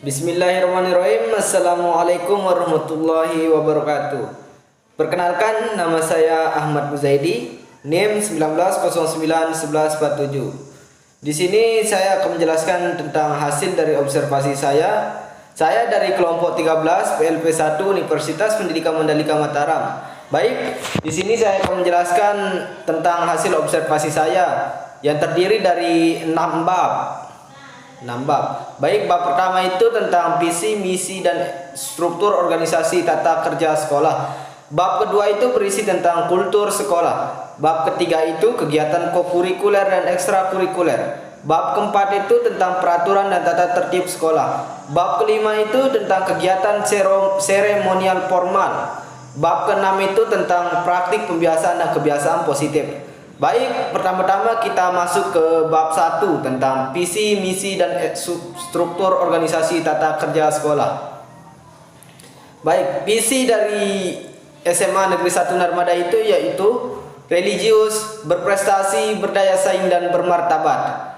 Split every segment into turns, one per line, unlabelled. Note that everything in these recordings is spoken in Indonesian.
Bismillahirrahmanirrahim. Assalamualaikum warahmatullahi wabarakatuh. Perkenalkan, nama saya Ahmad Muzaidi, NIM 19091147. Di sini saya akan menjelaskan tentang hasil dari observasi saya. Saya dari kelompok 13 PLP 1 Universitas Pendidikan Mandalika Mataram. Baik, di sini saya akan menjelaskan tentang hasil observasi saya yang terdiri dari 6 bab. Baik, bab pertama itu tentang visi, misi, dan struktur organisasi tata kerja sekolah. Bab kedua itu berisi tentang kultur sekolah. Bab ketiga itu kegiatan kokurikuler dan ekstrakurikuler. Bab keempat itu tentang peraturan dan tata tertib sekolah. Bab kelima itu tentang kegiatan seremonial formal. Bab keenam itu tentang praktik pembiasaan dan kebiasaan positif. Baik, pertama-tama kita masuk ke bab 1 tentang visi, misi, dan struktur organisasi tata kerja sekolah. Baik, visi dari SMA Negeri 1 Narmada itu yaitu religius, berprestasi, berdaya saing, dan bermartabat.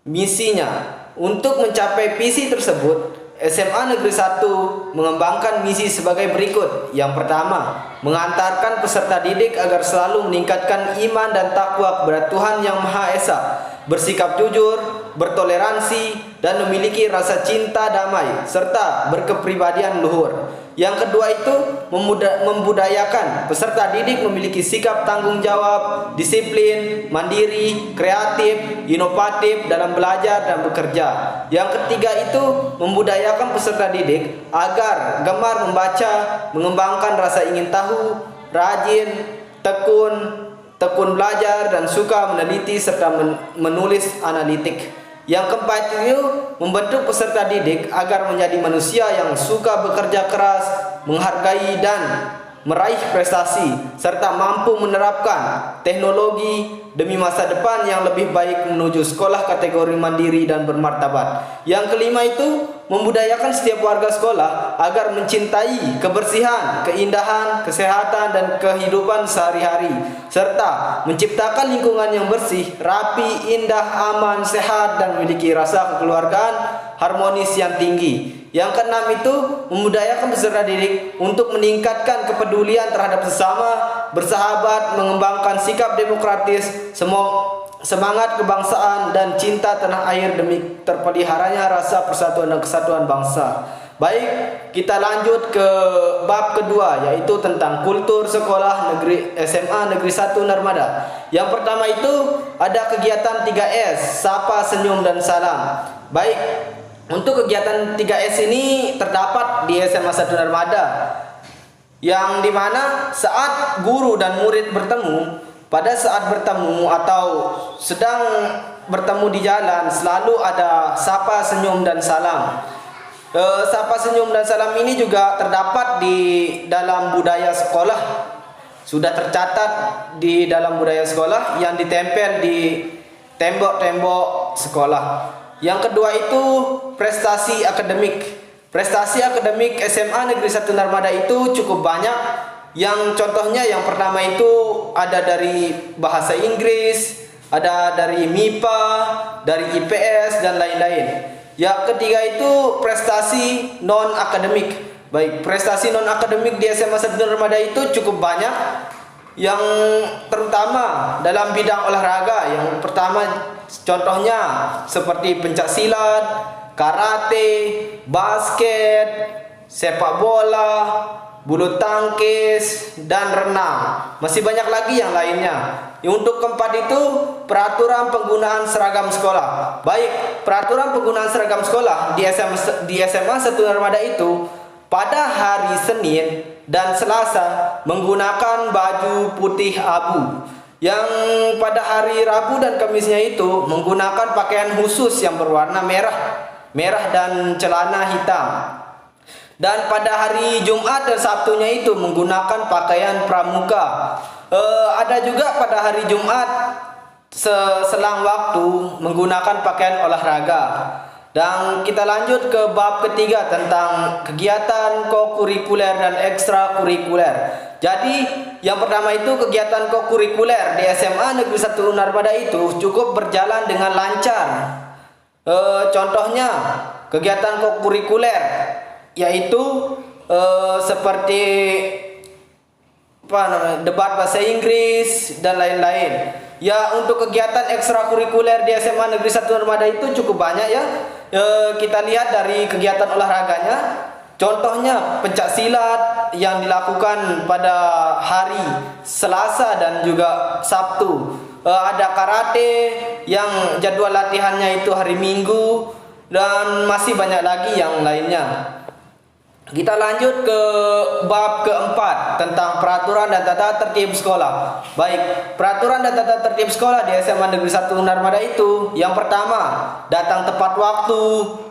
Misinya, untuk mencapai visi tersebut, SMA Negeri 1 mengembangkan misi sebagai berikut. Yang pertama, mengantarkan peserta didik agar selalu meningkatkan iman dan takwa kepada Tuhan Yang Maha Esa, bersikap jujur, bertoleransi, dan memiliki rasa cinta damai, serta berkepribadian luhur. Yang kedua itu membudayakan peserta didik memiliki sikap tanggung jawab, disiplin, mandiri, kreatif, inovatif dalam belajar dan bekerja. Yang ketiga itu membudayakan peserta didik agar gemar membaca, mengembangkan rasa ingin tahu, rajin, tekun belajar, dan suka meneliti serta menulis analitik. Yang keempat itu membentuk peserta didik agar menjadi manusia yang suka bekerja keras, menghargai dan meraih prestasi, serta mampu menerapkan teknologi demi masa depan yang lebih baik menuju sekolah kategori mandiri dan bermartabat. Yang kelima itu membudayakan setiap warga sekolah agar mencintai kebersihan, keindahan, kesehatan, dan kehidupan sehari-hari, serta menciptakan lingkungan yang bersih, rapi, indah, aman, sehat, dan memiliki rasa kekeluargaan harmonis yang tinggi. Yang keenam itu membudayakan peserta didik untuk meningkatkan kepedulian terhadap sesama, bersahabat, mengembangkan sikap demokratis, semangat kebangsaan, dan cinta tanah air demi terpeliharanya rasa persatuan dan kesatuan bangsa. Baik, kita lanjut ke bab kedua, yaitu tentang kultur sekolah SMA Negeri 1 Narmada. Yang pertama itu ada kegiatan 3S, sapa, senyum, dan salam. Baik, untuk kegiatan 3S ini terdapat di SMA 1 Narmada, yang dimana saat guru dan murid bertemu, pada saat bertemu atau sedang bertemu di jalan, selalu ada sapa, senyum, dan salam. Sapa, senyum, dan salam ini juga terdapat di dalam budaya sekolah. Sudah tercatat di dalam budaya sekolah yang ditempel di tembok-tembok sekolah. Yang kedua itu prestasi akademik. Prestasi akademik SMA Negeri 1 Narmada itu cukup banyak. Yang contohnya yang pertama itu ada dari bahasa Inggris, ada dari MIPA, dari IPS, dan lain-lain. Yang ketiga itu prestasi non akademik. Baik, prestasi non akademik di SMA 1 Narmada itu cukup banyak. Yang terutama dalam bidang olahraga. Yang pertama contohnya seperti pencak silat, karate, basket, sepak bola, bulu tangkis, dan renang. Masih banyak lagi yang lainnya. Untuk keempat itu peraturan penggunaan seragam sekolah. Baik, peraturan penggunaan seragam sekolah di SMA 1 Narmada itu pada hari Senin dan Selasa menggunakan baju putih abu. Yang pada hari Rabu dan Kamisnya itu menggunakan pakaian khusus yang berwarna merah dan celana hitam. Dan pada hari Jumat dan Sabtunya itu menggunakan pakaian pramuka. Ada juga pada hari Jumat selang waktu menggunakan pakaian olahraga. Dan kita lanjut ke bab ketiga tentang kegiatan kokurikuler dan ekstrakurikuler. Jadi yang pertama itu kegiatan kokurikuler di SMA Negeri 1 Narmada itu cukup berjalan dengan lancar. Contohnya kegiatan kokurikuler, yaitu seperti debat bahasa Inggris dan lain-lain. Ya, untuk kegiatan ekstrakurikuler di SMA Negeri 1 Narmada itu cukup banyak ya. Kita lihat dari kegiatan olahraganya. Contohnya pencak silat yang dilakukan pada hari Selasa dan juga Sabtu. Ada karate yang jadwal latihannya itu hari Minggu, dan masih banyak lagi yang lainnya. Kita lanjut ke bab keempat tentang peraturan dan tata tertib sekolah. Baik, peraturan dan tata tertib sekolah di SMA Negeri 1 Narmada itu, yang pertama, datang tepat waktu.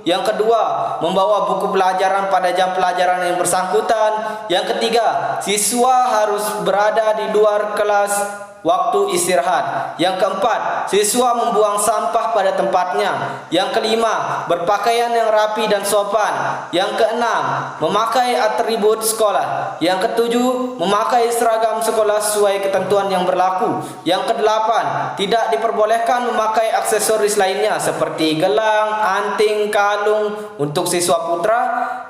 Yang kedua, membawa buku pelajaran pada jam pelajaran yang bersangkutan. Yang ketiga, siswa harus berada di luar kelas waktu istirahat. Yang keempat, siswa membuang sampah pada tempatnya. Yang kelima, berpakaian yang rapi dan sopan. Yang keenam, memakai atribut sekolah. Yang ketujuh, memakai seragam sekolah sesuai ketentuan yang berlaku. Yang kedelapan, tidak diperbolehkan memakai aksesoris lainnya seperti gelang, anting, kalung untuk siswa putra,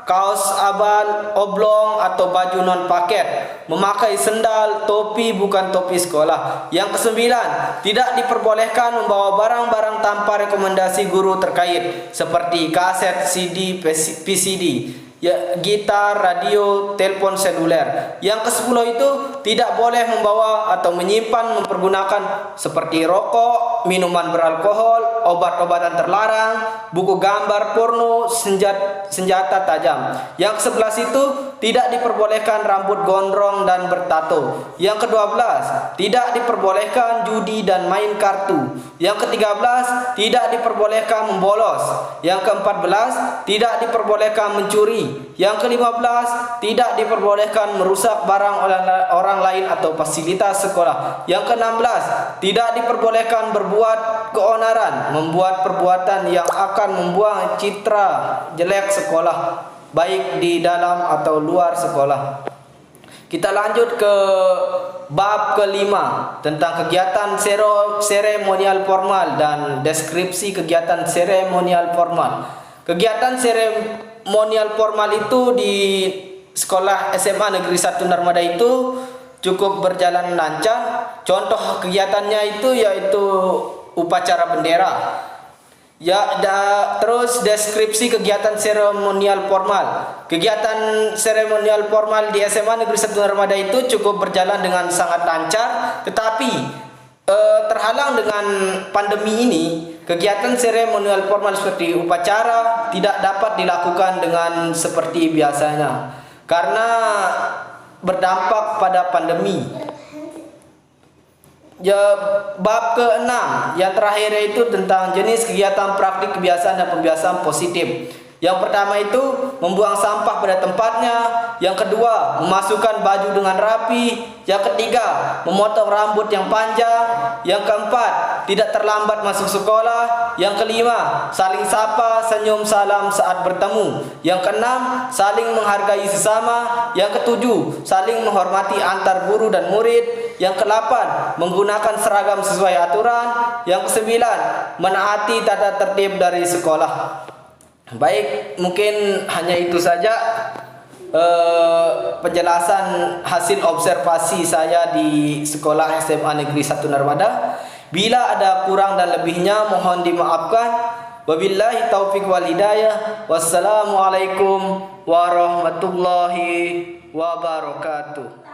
kaos abal, oblong atau baju non paket, memakai sendal, topi bukan topi sekolah. Yang kesembilan, tidak diperbolehkan membawa barang-barang tanpa rekomendasi guru terkait seperti kaset, CD, PCD, ya, gitar, radio, telepon seluler. Yang kesepuluh itu, tidak boleh membawa atau menyimpan, mempergunakan seperti rokok, minuman beralkohol, obat-obatan terlarang, buku gambar porno, senjata tajam. Yang ke-11 itu, tidak diperbolehkan rambut gondrong dan bertato. Yang ke-12, tidak diperbolehkan judi dan main kartu. Yang ke-13, tidak diperbolehkan membolos. Yang ke-14, tidak diperbolehkan mencuri. Yang ke-15, tidak diperbolehkan merusak barang orang lain atau fasilitas sekolah. Yang ke-16, tidak diperbolehkan berbuat keonaran, membuat perbuatan yang akan membuang citra jelek sekolah, baik di dalam atau luar sekolah. Kita lanjut ke bab kelima tentang kegiatan seremonial formal dan deskripsi kegiatan seremonial formal. Kegiatan seremonial formal itu di sekolah SMA Negeri 1 Narmada itu cukup berjalan lancar. Contoh kegiatannya itu yaitu upacara bendera. Ya, terus deskripsi kegiatan seremonial formal. Kegiatan seremonial formal di SMA Negeri 1 Narmada itu cukup berjalan dengan sangat lancar, tetapi terhalang dengan pandemi ini, kegiatan seremonial formal seperti upacara tidak dapat dilakukan dengan seperti biasanya karena berdampak pada pandemi. Ya, bab ke-6 yang terakhir itu tentang jenis kegiatan praktik kebiasaan dan pembiasaan positif. Yang pertama itu membuang sampah pada tempatnya. Yang kedua, memasukkan baju dengan rapi. Yang ketiga, memotong rambut yang panjang. Yang keempat, tidak terlambat masuk sekolah. Yang kelima, saling sapa, senyum, salam saat bertemu. Yang keenam, saling menghargai sesama. Yang ketujuh, saling menghormati antar guru dan murid. Yang ke-8, menggunakan seragam sesuai aturan. Yang ke-9, menaati tata tertib dari sekolah. Baik, mungkin hanya itu saja penjelasan hasil observasi saya di sekolah SMA Negeri 1 Narmada. Bila ada kurang dan lebihnya mohon dimaafkan. Wabillahi taufiq wal hidayah. Wassalamualaikum warahmatullahi wabarakatuh.